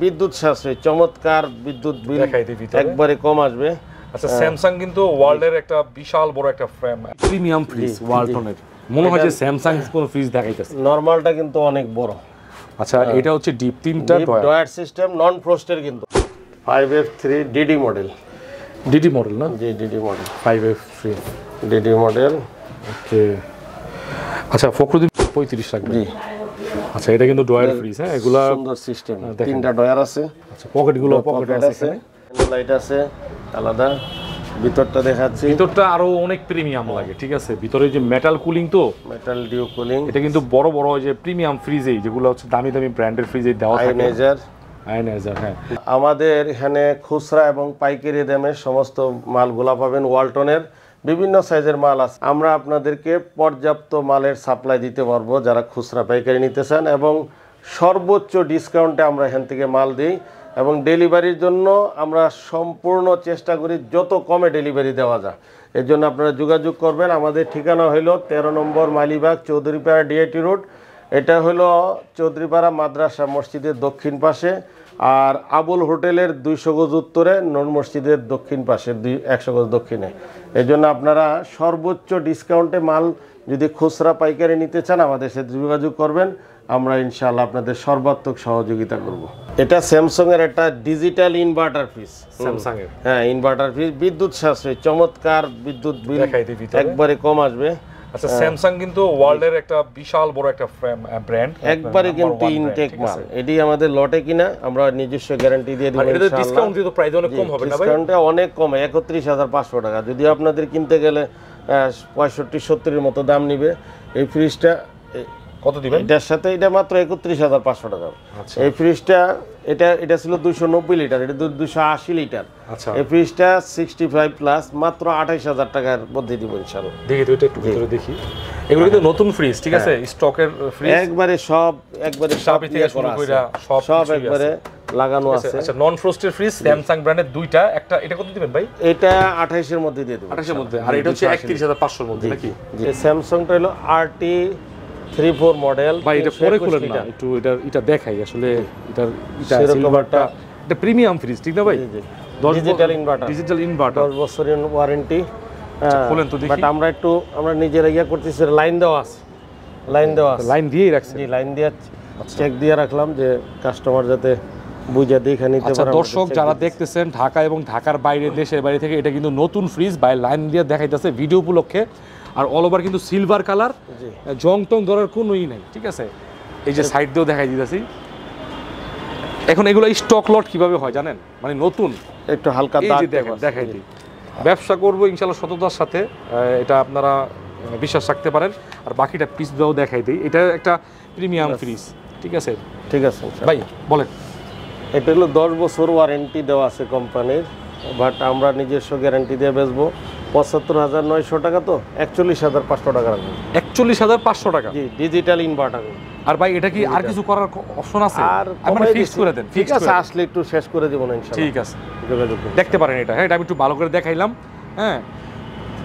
বিদ্যুৎ সাশ্রয়ী চমৎকার বিদ্যুৎ বিল একবারে কম আসবে। আচ্ছা, স্যামসাং কিন্তু ওয়ার্ল্ডের একটা বিশাল বড় একটা ফ্রেম, প্রিমিয়াম ফ্রিজ ওয়ালটনের। মনে হয় যে স্যামসাং কোন ফ্রিজ দেখাইতেছে। নরমালটা কিন্তু অনেক বড়। আচ্ছা, এটা হচ্ছে ডিপ তিনটা ডয়ার সিস্টেম, নন ফ্রস্টের কিন্তু 5F3 DD model. DD model না? জি, DD model 5F3 DD model. Okay. আচ্ছা, ফখরুদ্দিন 35 রাখবে। জি। আচ্ছা, এটা কিন্তু ডয়ার ফ্রিজ। হ্যাঁ, এগুলা সুন্দর সিস্টেম, তিনটা ডয়ার আছে। আচ্ছা, পকেটগুলো পকেট আছে, লাইট আছে আলাদা। ভিতরটা দেখাচ্ছি, ভিতরটা আরো অনেক প্রিমিয়াম লাগে। ঠিক আছে, ভিতরে যে মেটাল কুলিং, তো মেটাল ডিউ কুলিং। এটা কিন্তু বড় বড় যে প্রিমিয়াম ফ্রিজেই, যেগুলো হচ্ছে দামি দামি ব্র্যান্ডের ফ্রিজে দেওয়া থাকে। আয়নাইজার। হ্যাঁ, আমাদের এখানে খুচরা এবং পাইকারি দামে সমস্ত মালগুলা পাবেন। ওয়ালটনের বিভিন্ন সাইজের মাল আছে। আমরা আপনাদেরকে পর্যাপ্ত মালের সাপ্লাই দিতে পারবো যারা খুচরা পাইকারি নিতে চান, এবং সর্বোচ্চ ডিসকাউন্টে আমরা এখান থেকে মাল দিই। এবং ডেলিভারির জন্য আমরা সম্পূর্ণ চেষ্টা করি যত কমে ডেলিভারি দেওয়া যায়। এর জন্য আপনারা যোগাযোগ করবেন। আমাদের ঠিকানা হলো 13 নম্বর মালিবাগ, চৌধুরীপাড়া ডিআইটি রোড। এটা হলো চৌধুরীপাড়া মাদ্রাসা মসজিদের দক্ষিণ পাশে, আর আবুল হোটেলের 200 গজ উত্তরে, নূর মসজিদের দক্ষিণ পাশে 100 গজ দক্ষিণে। এই জন্য আপনারা সর্বোচ্চ ডিসকাউন্টে মাল যদি খুচরা পাইকারি নিতে চান আমাদের সাথে যোগাযোগ করবেন। আমরা ইনশাআল্লাহ আপনাদের সর্বাত্মক সহযোগিতা করব। এটা স্যামসাং এর একটা ডিজিটাল ইনভার্টার ফ্রিজ। স্যামসাং এর, হ্যাঁ, ইনভার্টার ফ্রিজ, বিদ্যুৎ সাশ্রয়ী চমৎকার বিদ্যুৎ বিল একবারে কম আসবে। আচ্ছা, স্যামসাং কিন্তু ওয়ার্ল্ডের একটা বিশাল বড় একটা ফ্রেম ব্র্যান্ড, একবারে কিন্তু ইনটেক মাল। এটি আমাদের লটে কিনা, আমরা নিজস্ব গ্যারান্টি দিয়ে দিব ইনশাআল্লাহ। এটা ডিসকাউন্ট দিয়ে তো প্রাইস অনেক কম হবে না ভাই? ডিসকাউন্টটা অনেক কম, 31,500 টাকা। যদি আপনাদের কিনতে গেলে 65-70 এর মতো দাম নিবে। এই ফ্রিজটা কত দিবেন? এটার সাথে এটা মাত্র 31,500 টাকা। আচ্ছা, এই ফ্রিজটা এটা ছিল 290 লিটার, এটা 280 লিটার। আচ্ছা, এই ফ্রিজটা 65 প্লাস মাত্র 28,000 টাকার মধ্যে দিব ইনশাআল্লাহ। দেখি তো, এটা একটু ভিতরে দেখি। এগুলো কিন্তু নতুন ফ্রিজ, ঠিক আছে, স্টকের ফ্রিজ একবারে সব একবারে চাবি থেকে শুরু করে সব একবারে লাগানো আছে। আচ্ছা, নন ফ্রস্টের ফ্রিজ স্যামসাং ব্র্যান্ডের দুইটা, একটা এটা কত দিবেন ভাই? এটা 28 এর মধ্যে দিয়ে দেব। 28 এর মধ্যে, আর এটা হচ্ছে 31,500 এর মধ্যে নাকি? এই স্যামসাংটা হলো RT34 মডেল। ভাই এটা পরে খুলেন না, একটু এটা দেখাই আসলে। এটা সিলভারটা, এটা প্রিমিয়াম ফ্রিজ, ঠিক না ভাই? ডিজিটাল ইনভার্টার, 10 বছরের ওয়ারেন্টি। খুলেন তো দেখি। বাট আমরা নিজেরা করতেছি, লাইন দেওয়া আছে, লাইন দিয়েই রাখছি। জি, লাইন দিয়ে চেক দিয়ে রাখলাম যে কাস্টমার যাতে বুঝে দেখে নিতে পারে। আচ্ছা, দর্শক যারা দেখতেছেন ঢাকা এবং ঢাকার বাইরে, দেশের বাইরে থেকে, এটা কিন্তু নতুন ফ্রিজ বাই লাইন দিয়ে দেখাইতেছে ভিডিও উপলক্ষে। আর অল ওভার কিন্তু সিলভার কালার, জং টং ধরার কোনোই নাই, ঠিক আছে। এই যে সাইড দিয়েও দেখাই দিতেছি। এখন এগুলো স্টক লট কিভাবে হয় জানেন? মানে নতুন একটু হালকা দাগ দেখাই দিই। ব্যবসা করবো ইনশাআল্লাহ সততার সাথে, এটা আপনারা বিশ্বাস রাখতে পারেন। আর বাকিটা পিস দিয়েও দেখাই দিই। এটা একটা প্রিমিয়াম ফ্রিজ, ঠিক আছে। ঠিক আছে ভাই বলেন। এটা হলো 10 বছর ওয়ারেন্টি দেওয়া আছে কোম্পানির, বাট আমরা নিজস্ব গ্যারান্টি দিয়ে বেচবো। 75,900 টাকা, তো 41,500 টাকা রাখবো। 41,500 টাকা? জি, ডিজিটাল ইনভার্টার। আর ভাই এটা কি আর কিছু করার অপশন আছে? আর আমরা ফিক্স করে দেন। ঠিক আছে, আসলে একটু শেষ করে দেব না ইনশাআল্লাহ। ঠিক আছে, যোগাযোগ দেখতে পারেন এটা। হ্যাঁ, এটা আমি একটু ভালো করে দেখাইলাম। হ্যাঁ,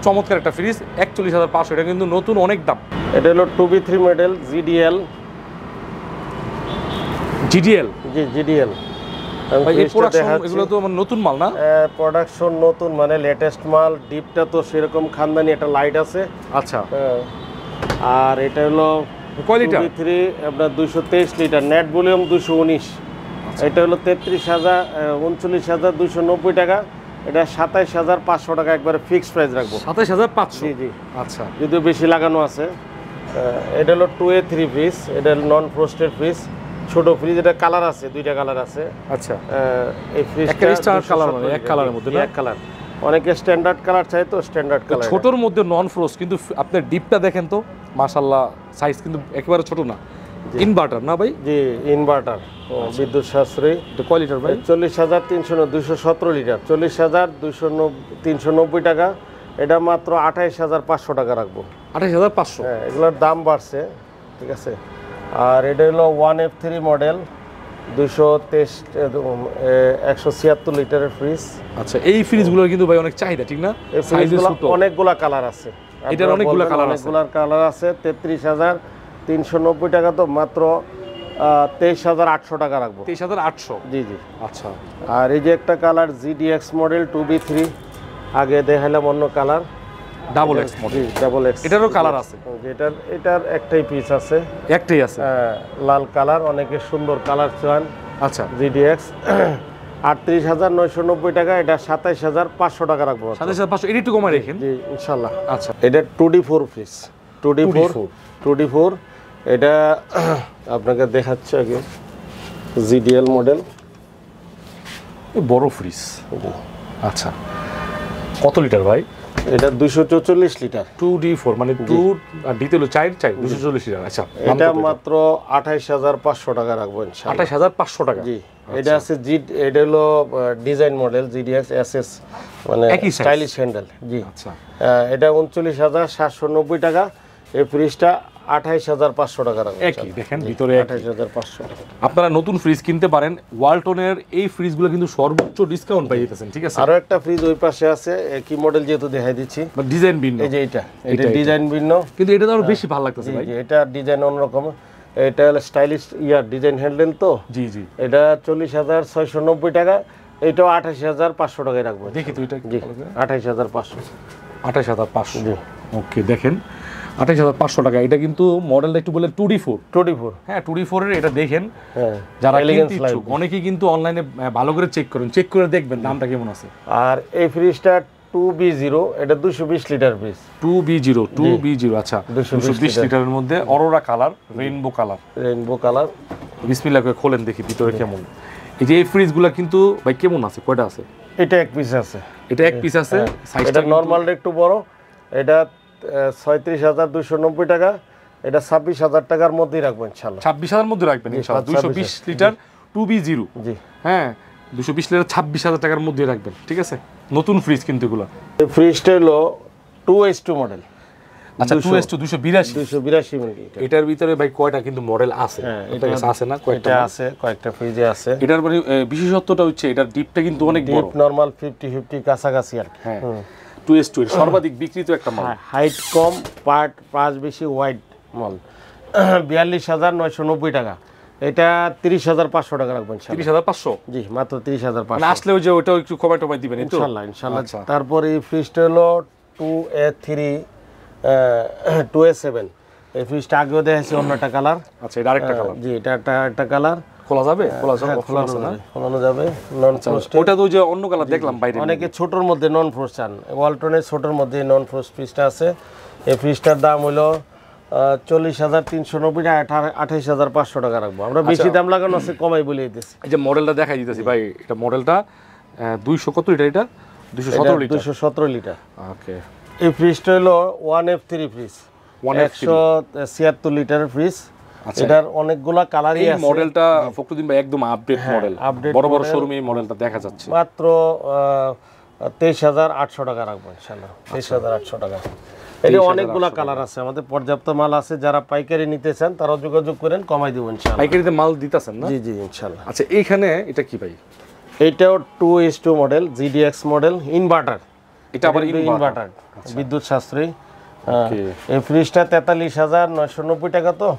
চমৎকার একটা ফ্রিজ, 41,500। এটা কিন্তু নতুন, অনেক দাম। এটা হলো 2B3 মডেল জিডিএল। জি, জিডিএল। এগুলো তো নতুন মাল না? প্রোডাকশন নতুন, মানে লেটেস্ট মাল। ডিপটা তো সেরকম খানদানি, একটা লাইট আছে। আচ্ছা, আর এটা হলো কয় লিটার? 2B3 আপনার 223 লিটার, নেট ভলিউম 219। এটা হলো 39,290 টাকা। এটা 27,500 টাকা একবারে ফিক্সড প্রাইস রাখবো। 27,500? জি জি, আচ্ছা, যদিও বেশি লাগানো আছে। এটা হলো 2A3 ফ্রিজ, এটা নন ফ্রস্টেড ফ্রিজ, ছোট ফ্রিজ। এটা কালার আছে, দুইটা কালার আছে। আচ্ছা, এই ফ্রিজটা কালার, মানে এক কালারের মধ্যে না? এক কালার। অনেকে স্ট্যান্ডার্ড কালার চাই, তো স্ট্যান্ডার্ড কালার। ছোটর মধ্যে নন ফ্রস্ট, কিন্তু আপনার ডিপটা দেখেন তো, মাশাআল্লাহ, সাইজ কিন্তু একেবারে ছোট না। ইনভার্টার না ভাই? জি, ইনভার্টার, বিদ্যুৎ সাশ্রয়ী। কয় লিটার ভাই? 40,217 লিটার, 40,390 টাকা। এটা মাত্র 28,500 টাকা রাখবো। 28,500? হ্যাঁ, এগুলোর দাম বাড়ছে, ঠিক আছে। আর এটা হলো 1F3 মডেল, 176 লিটারের ফ্রিজ। আচ্ছা, এই ফ্রিজগুলোর কিন্তু ভাই অনেক চাহিদা, ঠিক না? এই ফ্রিজগুলো অনেকগুলা কালার আছে। এটার অনেকগুলা কালার আছে। 33,390 টাকা, তো মাত্র 23,800 টাকা রাখবো। 23,800। জি জি। আচ্ছা, আর এই যে একটা কালার GDX মডেল 2B3, আগে দেখালাম অন্য colour double x model. Double x, এটারও কালার আছে? এটার একটাই পিস আছে, একটাই আছে। লাল কালার, অনেকে সুন্দর কালার চান। আচ্ছা, GDX 38,990 টাকা, এটা 27,500 টাকা রাখবো। 27,500, এটা একটু কমায় রেখেন। জি ইনশাল্লাহ। আচ্ছা, এটা 2D4 ফ্রিজ, 2D4 এটা আপনাকে দেখাচ্ছে আগে, GDL মডেল, বড় ফ্রিজ। আচ্ছা, কত লিটার ভাই? এটা 244 লিটার। 2D4 মানে 2 আর D হলো 4 240 লিটার। আচ্ছা, এটা মাত্র 28,500 টাকা রাখবো ইনশাআল্লাহ। 28,500 টাকা। জি, এটা আছে এটা হলো ডিজাইন মডেল GDX SS, মানে স্টাইলিশ হ্যান্ডেল। জি আচ্ছা, এটা 39,790 টাকা। এই ফ্রিজটা 28,500 টাকা রাখবো। একই দেখেন ভিতরে 28,500 টাকা। আপনারা নতুন ফ্রিজ কিনতে পারেন। ওয়ালটনের এই ফ্রিজগুলো কিন্তু সর্বোচ্চ ডিসকাউন্ট পাই যেতেছেন, ঠিক আছে? আরো একটা ফ্রিজ ওই পাশে আছে, একই মডেল যেহেতু দেখাই দিচ্ছি, ডিজাইন ভিন্ন। এই যে এটা ডিজাইন ভিন্ন, কিন্তু এটা তো আরো বেশি ভালো লাগতেছে ভাই। জি, এটা ডিজাইন অন্যরকম, এটা হলো স্টাইলিশ ডিজাইন হ্যান্ডেল তো। জি জি। এটা 40,690 টাকা, এটাও 28,500 টাকায় রাখবো। দেখি তো এটা। জি 28,500। 28,500। ওকে, দেখেন 28,500 টাকা। এটা কিন্তু মডেলটা একটু বলে 2D4। হ্যাঁ, 2D4 এর এটা দেখেন। হ্যাঁ, যারা কিনতে ইচ্ছুক, অনেকেই কিন্তু অনলাইনে ভালো করে চেক করে দেখবেন দামটা কেমন আছে। আর এই ফ্রিজটা 2B0, এটা 220 লিটার ফ্রিজ। 2B0। আচ্ছা, 220 লিটারের মধ্যে অরোরা কালার, রেইনবো কালার। বিসমিল্লাহ করে খোলেন দেখি ভিতরে কেমন। এই যে এই ফ্রিজগুলো কিন্তু ভাই কেমন আছে, কয়টা আছে? এটা এক পিস আছে। এটা এক পিস আছে। এটা নরমালটা একটু বড়, এটা 36,290 টাকা, এটা 26,000 টাকার মধ্যেই রাখবো ইনশাআল্লাহ। 26,000 মধ্যে রাখবেন ইনশাআল্লাহ। 220 লিটার 2B0। জি হ্যাঁ, 220 লিটার 26,000 টাকার মধ্যে রাখবেন, ঠিক আছে? নতুন ফ্রিজ কিন্তু এগুলো। এই ফ্রিজটা হলো 2S2 মডেল। আচ্ছা, 2S2 282 মিলি। এটার ভিতরে ভাই কয়টা কিন্তু মডেল আছে? এটা আছে না কয়টা? আছে, কয়েকটা ফ্রিজে আছে। এটার মানে বিশেষত্বটা হচ্ছে এটার ডিপটা কিন্তু অনেক বড়। ডিপ নরমাল 50-50 কাছাকাছি আর কি। হ্যাঁ, 2S2 এর সর্বাধিক বিক্রিত একটা মাল। হাইট কম, পাঁচ বেশি, ওয়াইড মাল। 42,990 টাকা, এটা 30,500 টাকা রাখবেন। 30,500? জি, মাত্র 30,500। মানে আসলে ওই যে ওটাও একটু কমাই দিবেন ইনশাআল্লাহ। তারপর এই ফ্রিজটা হলো 2A7। এই ফ্রিজটা আগেও দেখেছি অন্য একটা কালার। আচ্ছা, এটা আরেকটা কালার। জি, এটা একটা কালার। খোলা যাবে? খোলানো যাবে। নন ফ্রস্ট। ওটা তো যে অন্য কালার দেখলাম বাইরে। অনেকে ছোটর মধ্যে নন ফ্রস্ট চান, ওয়ালটনের ছোটর মধ্যে নন ফ্রস্ট ফ্রিজটা আছে। এই ফ্রিজটার দাম হলো 40,390 টাকা, 28,500 টাকা রাখবো। আমরা বেশি দাম লাগানো আছে, কমাই বলে দিতেছি। এই যে মডেলটা দেখাই দিতেছি ভাই, এটা মডেলটা 200 কত লিটার? এটা 217 লিটার। ওকে, এই ফ্রিজটা হলো 1F3 ফ্রিজ, 176 লিটারের ফ্রিজ। এটার অনেকগুলা কালারই আছে। এই মডেলটা ফখরুদ্দিন ভাই একদম আপডেট মডেল, বড় শোরুমে এই মডেলটা দেখা যাচ্ছে। মাত্র 23,800 টাকা রাখবো ইনশাআল্লাহ। 23,800 টাকা। এটা অনেকগুলা কালার আছে, আমাদের পর্যাপ্ত মাল আছে। যারা পাইকারি নিতে চান তারাও যোগাযোগ করেন, কমাই দেব ইনশাআল্লাহ। পাইকারিতে মাল দিতেছেন না? জি জি ইনশাআল্লাহ। আচ্ছা, এইখানে এটা কি ভাই? এইটাও 2S2 model, GDX model, inverter. এটা আবার ইনভার্টার, বিদ্যুৎ সাশ্রয়ী। এই ফ্রিজটা 43,990 টাকা। তো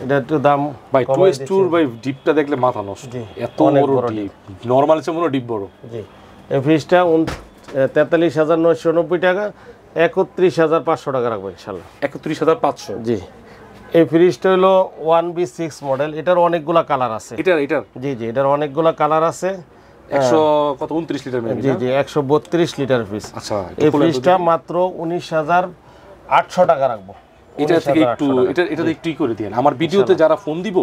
এটা একটু দাম ভাই 2S2 ভাই, ডিপটা দেখলে মাথা নষ্ট, এত বড় ডিপ। নরমাল চেয়ে মনে ডিপ বড়। জি, এই ফ্রিজটা 43,990 টাকা, 31,500 টাকা রাখবো ইনশাআল্লাহ। 31,500? জি। এই ফ্রিজটা হলো 1B6 মডেল, এটার অনেকগুলা কালার আছে। এটার জি জি, এটার অনেকগুলা কালার আছে। 29 লিটার মেবি। জি জি, 132 লিটার ফ্রিজ। আচ্ছা, এই ফ্রিজটা মাত্র 19,800 টাকা রাখবো। এটা থেকে একটু এটা একটু করে দিয়েন আমার ভিডিওতে যারা ফোন দিব।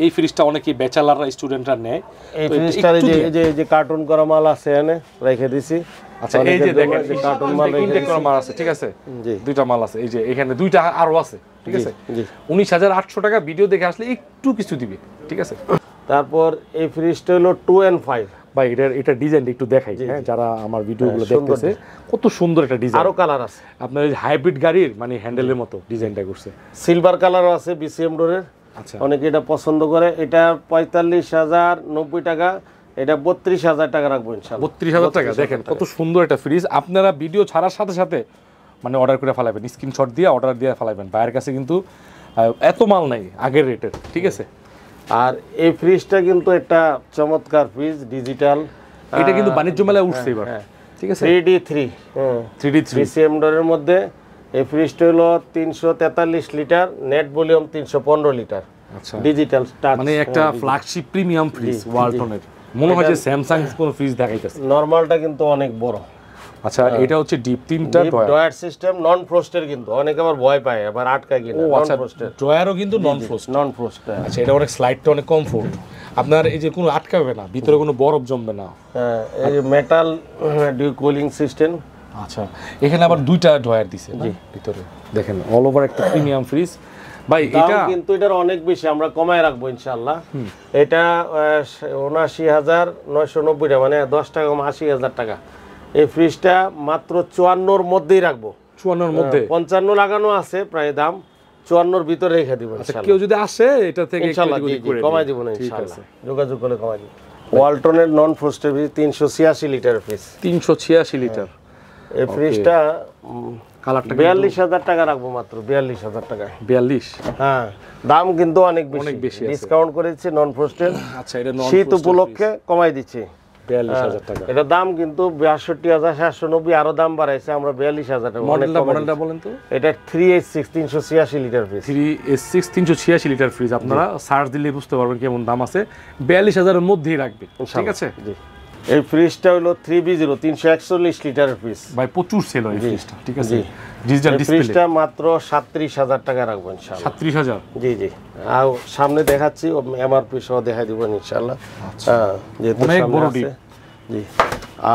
এই ফ্রিজটা অনেকেই ব্যাচেলাররা, স্টুডেন্টরা নেয়। এই ফ্রিজটার এই যে কার্টুন করা মাল আছে এনে রেখে দিছি। আচ্ছা, এই যে দেখেন কার্টুন মাল ইনটেক করা মাল আছে, ঠিক আছে? জি, দুইটা মাল আছে। এই যে এখানে দুইটা আরো আছে, ঠিক আছে? জি, 19,800 টাকা। ভিডিও দেখে আসলে একটু কিছু দিবে, ঠিক আছে? তারপর এই ফ্রিজটা হলো 2N5 ভাই। এটা ডিজাইনটা একটু দেখাই, হ্যাঁ, যারা আমার ভিডিওগুলো দেখতেছে। কত সুন্দর একটা ডিজাইন। আরো কালার আছে। আপনার এই হাইব্রিড গাড়ির মানে হ্যান্ডেলের মতো ডিজাইনটা করছে। সিলভার কালারও আছে, BCM ডোরের। আচ্ছা, অনেকে এটা পছন্দ করে। এটা 45,090 টাকা, এটা 32,000 টাকা রাখবো ইনশাআল্লাহ। 32,000 টাকা। দেখেন কত সুন্দর একটা ফ্রিজ। আপনারা ভিডিও ছাড়ার সাথে সাথে মানে অর্ডার করে ফেলাবেন, স্ক্রিনশট দিয়ে অর্ডার দিয়ে ফেলাবেন। ভাইয়ের কাছে কিন্তু এত মাল নাই আগের রেটের, ঠিক আছে? আর এই ফ্রিজটা কিন্তু একটা চমৎকার ফ্রিজ, ডিজিটাল। এটা কিন্তু বাণিজ্য মেলায় উঠছে এবার, ঠিক আছে 3D3 3D3 BCM ডোরের মধ্যে এই ফ্রিজটা হলো 343 লিটার, নেট ভলিউম 315 লিটার, আচ্ছা ডিজিটাল টাচ, মানে একটা ফ্ল্যাগশিপ প্রিমিয়াম ফ্রিজ ওয়ালটনের। মনে হয় যে স্যামসাং কোন ফ্রিজ দেখাইতেছে। নরমালটা কিন্তু অনেক বড়। আচ্ছা এটা হচ্ছে ডিপ 3টা ড্রয়ার সিস্টেম, নন ফ্রস্টের, কিন্তু অনেকে আবার ভয় পায় আবার আটকায় কিনা। ও আচ্ছা, ড্রয়ারও কিন্তু নন ফ্রস্ট। নন ফ্রস্ট। আচ্ছা এটা অনেক স্লাইডটা অনেক কমফোর্ট, আপনার এই যে কোনো আটকাবে না, ভিতরে কোনো বরফ জমবে না। হ্যাঁ, এই যে মেটাল ডিউ কুলিং সিস্টেম। আচ্ছা এখানে আবার দুইটা ড্রয়ার দিছে জি ভিতরে, দেখেন অল ওভার একটা প্রিমিয়াম ফ্রিজ ভাই। এটা কিন্তু এটার অনেক বেশি, আমরা কমায় রাখবো ইনশাআল্লাহ। এটা ৭৯,৯৯০ টাকা, মানে 10 টাকা কম ৮০,০০০ টাকা। এই ফ্রিজটা মাত্র ৫৪-র মধ্যেই রাখবো। ৫৪-র মধ্যে? ৫৫ লাগানো আছে প্রায় দাম, ৫৪-র ভিতরে রেখে দিব ইনশাআল্লাহ। কেউ যদি আসে এটা থেকে ইনশাআল্লাহ কমাই দিব না ইনশাআল্লাহ, যোগাযোগ করলে কমাই দিব। ওয়ালটনের নন ফ্রস্টের ফ্রিজ ৩৮৬ লিটার ফ্রিজ, ৩৮৬ লিটার। এই ফ্রিজটা কালারটা ৪২,০০০ টাকা রাখবো, মাত্র ৪২,০০০ টাকায়। ৪২? হ্যাঁ, দাম কিন্তু অনেক বেশি, ডিসকাউন্ট করেছি নন ফ্রস্টের। আচ্ছা এটা নন শীত উপলক্ষে কমাই দিচ্ছি ৪২,০০০ টাকা। এটা দাম কিন্তু ৬২,৭৯০, আরো দাম বাড়াইছে আমরা ৪২,০০০ টাকা। মডেলটা বলেন তো? এটা 386 386 লিটার ফ্রিজ। 386 386 লিটার ফ্রিজ, আপনারা সার্চ দিলে বুঝতে পারবেন কেমন দাম আছে। ৪২,০০০-এর মধ্যেই রাখবে, ঠিক আছে। জি, এই ফ্রিজটা হলো 3B0 341 লিটারের ফ্রিজ ভাই, প্রচুর সেল হয় এই ফ্রিজটা, ঠিক আছে। Digital display. ফ্রিজটা মাত্র ৩৭,০০০ টাকা রাখবো ইনশাআল্লাহ। ৩৭,০০০? জি জি, আর সামনে দেখাচ্ছি, এমআরপি সহ দেখাই দিব ইনশাআল্লাহ। হ্যাঁ, যেহেতু অনেক সামনে বড় আছে। ডিপ। জি,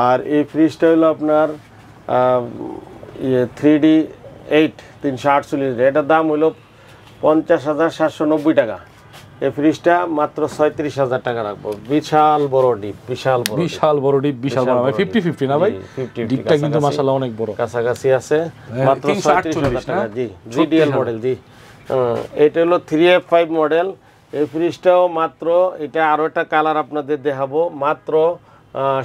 আর এই ফ্রিজটা হলো আপনার 3D8 348, এটার দাম হলো ৫০,৭৯০ টাকা। এই ফ্রিজটা মাত্র ৩৬,০০০ টাকা রাখবো। বিশাল বড় ডিপ, বিশাল বড় ডিপ, বিশাল বড় ভাই। 50-50 না ভাই? ডিপটা কিন্তু মাশাআল্লাহ অনেক বড়, কাছাকাছি আছে। মাত্র ৩৬,০০০ টাকা। জি, জিডিএল মডেল। জি, এটা হলো 3F5 মডেল। এই ফ্রিজটাও মাত্র, এটা আরো একটা কালার আপনাদের দেখাবো, মাত্র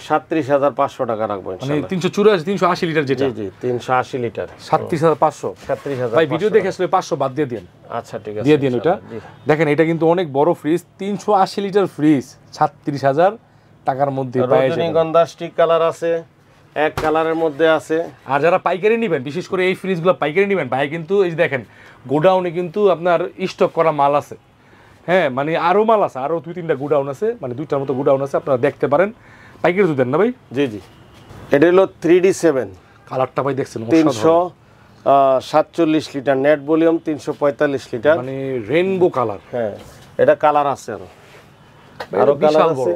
৩৭,৫০০ টাকা রাখবো মানে ৩৮৪ ৩৮০ লিটার যেটা। জি জি, ৩৮০ লিটার ৩৭,৫০০। ৩৭,০০০ ভাই ভিডিও দেখে আসলে 500 বাদ দিয়ে দেন। আচ্ছা ঠিক আছে, দিয়ে দিন ওটা। দেখেন এটা কিন্তু অনেক বড় ফ্রিজ, ৩৮০ লিটার ফ্রিজ ৩৬,০০০ টাকার মধ্যে পাওয়া যায়। রজনীগন্ধা স্টিক কালার আছে, এক কালারের মধ্যে আছে। আর যারা পাইকারি নেবেন, বিশেষ করে এই ফ্রিজগুলো পাইকারি নেবেন ভাই, কিন্তু এই যে দেখেন গোডাউনে কিন্তু আপনার স্টক করা মাল আছে। হ্যাঁ, মানে আরো মাল আছে, আরো 2-3টা গোডাউন আছে, মানে 2টার মতো গোডাউন আছে, আপনারা দেখতে পারেন। পাইকারি তো দেন না ভাই? জি জি, এটা হলো 3D7 কালারটা ভাই দেখছেন, ৩৪৭ লিটার, নেট ভলিউম ৩৪৫ লিটার, মানে রেইনবো কালার। হ্যাঁ, এটা কালার আছে আরো কালার আছে।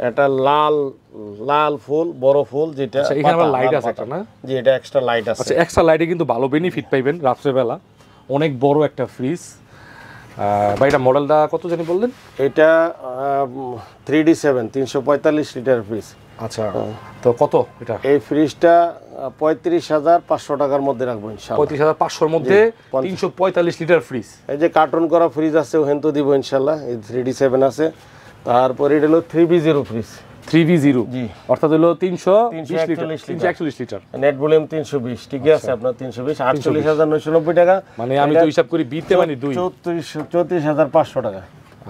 এটা লাল ফুল, বড় ফুল যেটা। আচ্ছা, এখানে আবার লাইট আছে একটা না? জি, এটা এক্সট্রা লাইট আছে। আচ্ছা, এক্সট্রা লাইটে কিন্তু ভালো বেনিফিট পাইবেন রাত্রে বেলা। অনেক বড় একটা ফ্রিজ ভাই। এটা মডেলটা কত জানি বললেন? এটা 3D7 ৩৪৫ লিটার ফ্রিজ। আচ্ছা, তো কত এটা? এই ফ্রিজটা ৩৫,৫০০ টাকার মধ্যে রাখবো ইনশাআল্লাহ। ৩৫,৫০০-র মধ্যে ৩৪৫ লিটার ফ্রিজ। এই যে কার্টন করা ফ্রিজ আছে, ওখান তো দিব ইনশাআল্লাহ। এই 3D7 আছে। তারপর এটা হলো 3B0 ফ্রিজ। 3B0 জি, অর্থাৎ হলো 341 লিটার, নেট ভলিউম 320। ঠিক আছে, আপনার 320 ৪৮,৯৯০ টাকা। মানে আমি তো হিসাব করি বিতে মানে 2 ৩৪,৫০০ টাকা।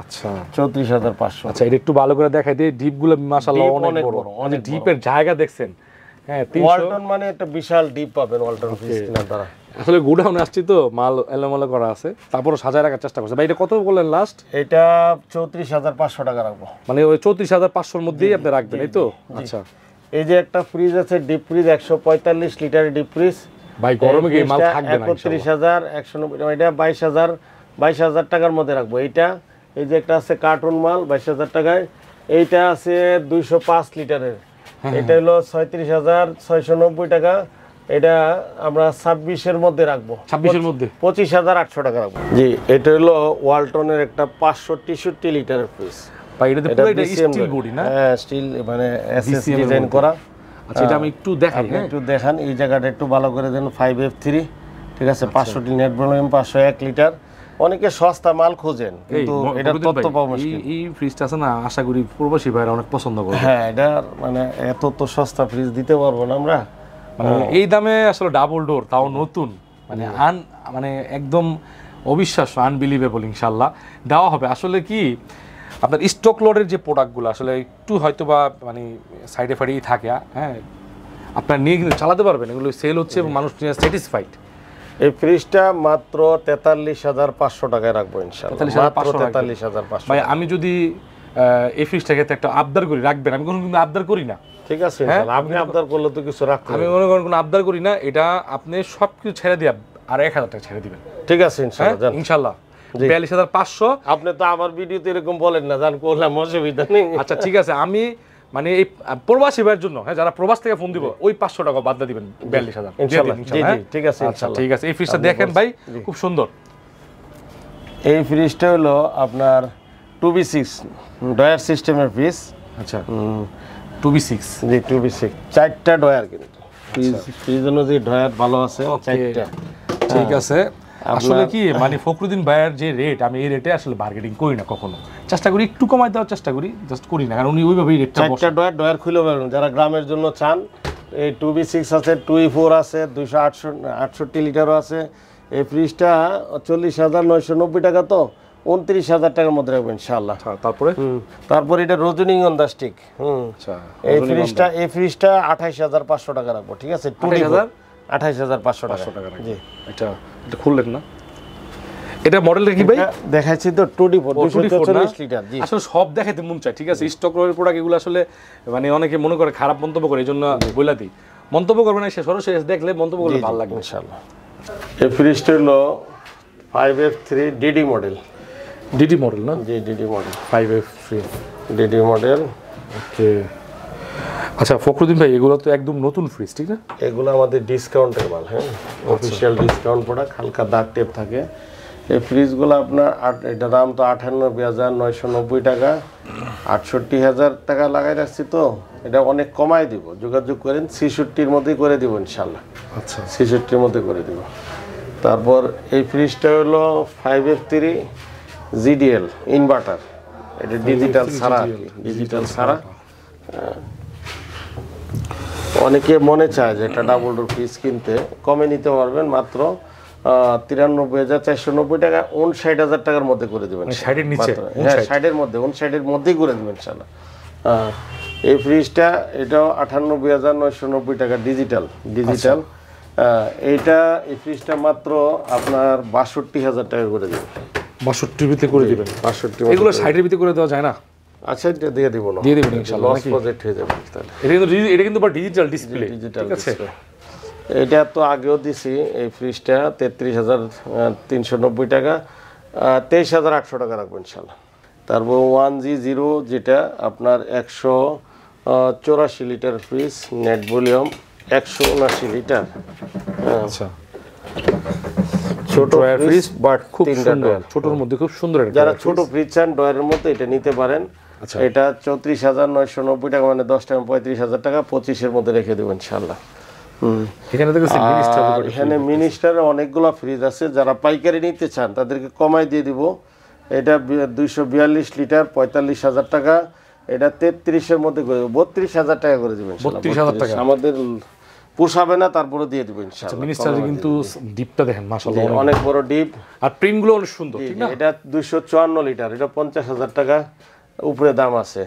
আচ্ছা, ৩৪,৫০০। আচ্ছা, এটা একটু ভালো করে দেখাই দিই। ডিপগুলো মাশাআল্লাহ অনেক বড়, অনেক ডিপের জায়গা দেখছেন। হ্যাঁ, ওয়ালটন মানে একটা বিশাল ডিপ পাবেন ওয়ালটন ফ্রিজ কেনার দ্বারা। আসলে গোডাউনে আসছি তো, মাল এলোমেলো করা আছে, তারপরও সাজায় রাখার চেষ্টা করছে ভাই। এটা কত বললেন লাস্ট? এটা ৩৪,৫০০ টাকা রাখবো। মানে ওই ৩৪,৫০০-র মধ্যেই আপনি রাখবেন, এই তো? আচ্ছা, এই যে একটা ফ্রিজ আছে, ডিপ ফ্রিজ ১৪৫ লিটারের ডিপ ফ্রিজ ভাই। গরমে কি মাল থাকবে না? ৩১,১৯০, এটা ২২,০০০ টাকার মধ্যে রাখবো। এইটা, এই যে একটা আছে কার্টুন মাল ২২,০০০ টাকায়। এইটা আছে ২০৫ লিটারের, এটা হলো ৩৬,৬৯০ টাকা। এটা আমরা ২৬-এর মধ্যে রাখবো। ২৬-এর মধ্যে ২৫,৮০০ টাকা রাখবো। জি, এটা হলো ওয়ালটনের একটা ৫৬৩ লিটারের ফ্রিজ ভাই। এটাতে পুরো এটা স্টিল বডি না? হ্যাঁ, স্টিল, মানে এসএস ডিজাইন করা। আচ্ছা, এটা আমি একটু দেখাই। হ্যাঁ, একটু দেখান, এই জায়গাটা একটু ভালো করে দেন। 5F3, ঠিক আছে, 500টি নেট ভলিউম, 501 লিটার। অনেকে সস্তা মাল খোঁজেন, কিন্তু এটা তথ্য পাওয়া মুশকিল। এই ফ্রিজটা আছে না, আশা করি প্রবাসী ভাইরা অনেক পছন্দ করবে। হ্যাঁ, এটা মানে এত তো সস্তা ফ্রিজ দিতে পারবো না আমরা। মানে এই দামে আসলে ডাবল ডোর, তাও নতুন, মানে মানে একদম অবিশ্বাস্য, আনবিলিভেবল। ইনশাল্লাহ দেওয়া হবে। আসলে কি আপনার স্টক লটের যে প্রোডাক্টগুলো আসলে একটু হয়তো বা মানে সাইডে ফাইডেই থাকে, হ্যাঁ আপনার নিয়ে কিন্তু চালাতে পারবেন, এগুলো সেল হচ্ছে এবং মানুষ নিয়ে স্যাটিসফাইড। এই ফ্রিজটা মাত্র 43,500 টাকায় রাখবো ইনশাআল্লাহ। 43,500। ভাই আমি যদি এই ফ্রিজটাকে একটা আবদার করি, রাখবেন? আমি কোনো কিন্তু আবদার করি না। ঠিক আছে ইনশাআল্লাহ, আপনি আবদার করলে তো কিছু রাখতে আমি মনে করেন কোনো আবদার করি না, এটা আপনি সব কিছু ছেড়ে দিয়ে আর 1,000 টাকা ছেড়ে দিবেন। ঠিক আছে ইনশাআল্লাহ, ইনশাআল্লাহ 42,500। আপনি তো আমার ভিডিওতে এরকম বলেন না, জান করলাম অসুবিধা নেই। আচ্ছা ঠিক আছে, আমি মানে এই প্রবাসী ভাইয়ের জন্য, হ্যাঁ যারা প্রবাস থেকে ফোন দিব, ওই 500 টাকা বাদ দিয়ে দিবেন 42,000 ইনশাআল্লাহ। জি জি ঠিক আছে আচ্ছা ঠিক আছে। এই ফ্রিজটা দেখেন ভাই, খুব সুন্দর। এই ফ্রিজটা হলো আপনার 2B6 ডয়ার সিস্টেমের ফ্রিজ। আচ্ছা 2B6। জি 2B6 4টা ডয়ার, কিন্তু ফ্রিজ অনুযায়ী ডয়ার ভালো আছে 4টা। ঠিক আছে। আসলে কি মানে ফখরুদ্দিন ভাইয়ের যে রেট, আমি এই রেটে আসলে বার্গেনিং করি না কখনো, চেষ্টা করি একটু কমাই দেওয়ার চেষ্টা করি, জাস্ট করি না, কারণ উনি ওইভাবেই রেটটা বসান। 4টা ডয়ার খুলে পাবেন যারা গ্রামের জন্য চান। এই 2B6 আছে, 2E4 আছে, 268 লিটারও আছে। এই ফ্রিজটা 40,990 টাকা, তো 29,000 টাকার মধ্যে রাখবেন ইনশাআল্লাহ। তারপর এটা রজনীগন্ধা স্টিক। আচ্ছা এই ফ্রিজটা 28,500 টাকা রাখবো। ঠিক আছে, 28,500 টাকা। জি এটা খুললেন না? এটা মডেলটা কি ভাই? দেখাচ্ছি তো 2D4 240 লিটার। জি আসলে সব দেখাইতে মন চায়। ঠিক আছে, স্টক রয়ের প্রোডাক্ট এগুলো আসলে মানে অনেকে মনে করে খারাপ মন্তব্য করে, এইজন্য বইলা দিই। মন্তব্য করবে না, সরাসরি দেখলে মন্তব্য করলে ভালো লাগবে ইনশাআল্লাহ। এই ফ্রিজটা হলো 5F3 DD model. DD model না? জি DD model, 5F3 DD model. Okay. আচ্ছা ফখরুদ্দিন ভাই, এগুলো তো একদম নতুন ফ্রিজ, ঠিক না? এগুলো আমাদের ডিসকাউন্টের মাল, হ্যাঁ অফিশিয়াল ডিসকাউন্ট প্রোডাক্ট, হালকা দাগ টেপ থাকে। এই ফ্রিজগুলো আপনার এটার দাম তো 98,990 টাকা, 68,000 টাকা লাগাই রাখছি, তো এটা অনেক কমাই দিব, যোগাযোগ করেন 66-র মধ্যেই করে দিব ইনশাল্লাহ। আচ্ছা 66-র মধ্যে করে দিব। তারপর এই ফ্রিজটা হলো 5F3 GDL ইনভার্টার, এটা ডিজিটাল ছাড়া, ডিজিটাল ছাড়া। অনেকে মনে চায় যে একটা ডাবল ডোর ফ্রিজ কিনতে, কমে নিতে পারবেন মাত্র 93,490 টাকা, 59,000 টাকার মধ্যে করে দেবেন। সাইডের নিচে, হ্যাঁ সাইডের মধ্যে, 59,000-এর মধ্যেই করে দেবেন ইনশাআল্লাহ। এই ফ্রিজটা এটাও 98,990 টাকা ডিজিটাল। এইটা এই ফ্রিজটা মাত্র আপনার 62,000 টাকা করে দেবেন। 62 ভিতরে করে দিবেন। 62 এগুলো সাইডের ভিতরে করে দেওয়া যায় না? আচ্ছা এটা দিয়ে দিব না, দিয়ে দিবেন ইনশাআল্লাহ। লস প্রজেক্ট হয়ে যাবে তাহলে। এটা কিন্তু ডিজিটাল ডিসপ্লে, ঠিক আছে। এটা তো আগেও দিছি, এই ফ্রিজটা 33,390 টাকা, 23,800 টাকা রাখবেন ইনশাআল্লাহ। তারপর 1G0 যেটা আপনার 184 litre fridge, net volume 179 litre. আচ্ছা ছোট ফ্রিজ বাট খুব সুন্দর, ছোটর মধ্যে খুব সুন্দর। যারা ছোট ফ্রিজ চান ডয়ারের মধ্যে এটা নিতে পারেন। এটা 34,990 টাকা, মানে 10 টাকা 35,000 টাকা, 25-এর মধ্যে রেখে দেবেন ইনশাআল্লাহ। এখানে মিনিস্টারে অনেকগুলো ফ্রিজ আছে, যারা পাইকারি নিতে চান তাদেরকে কমাই দিয়ে দিব। এটা 242 লিটার 45,000 টাকা, এটা 33-এর মধ্যে করে দেবো, 32,000 টাকা করে দেবেন। 32,000 টাকা আমাদের পোষাবে না, তারপরে দিয়ে দেবো ইনশাআল্লাহ। মিনিস্টারে কিন্তু ডিপটা দেখেন মাশাআল্লাহ, অনেক বড় ডিপ, আর প্রিন্টগুলো অনেক সুন্দর, ঠিক না? এটা 254 লিটার, এটা 50,000 টাকা উপরে দাম আছে।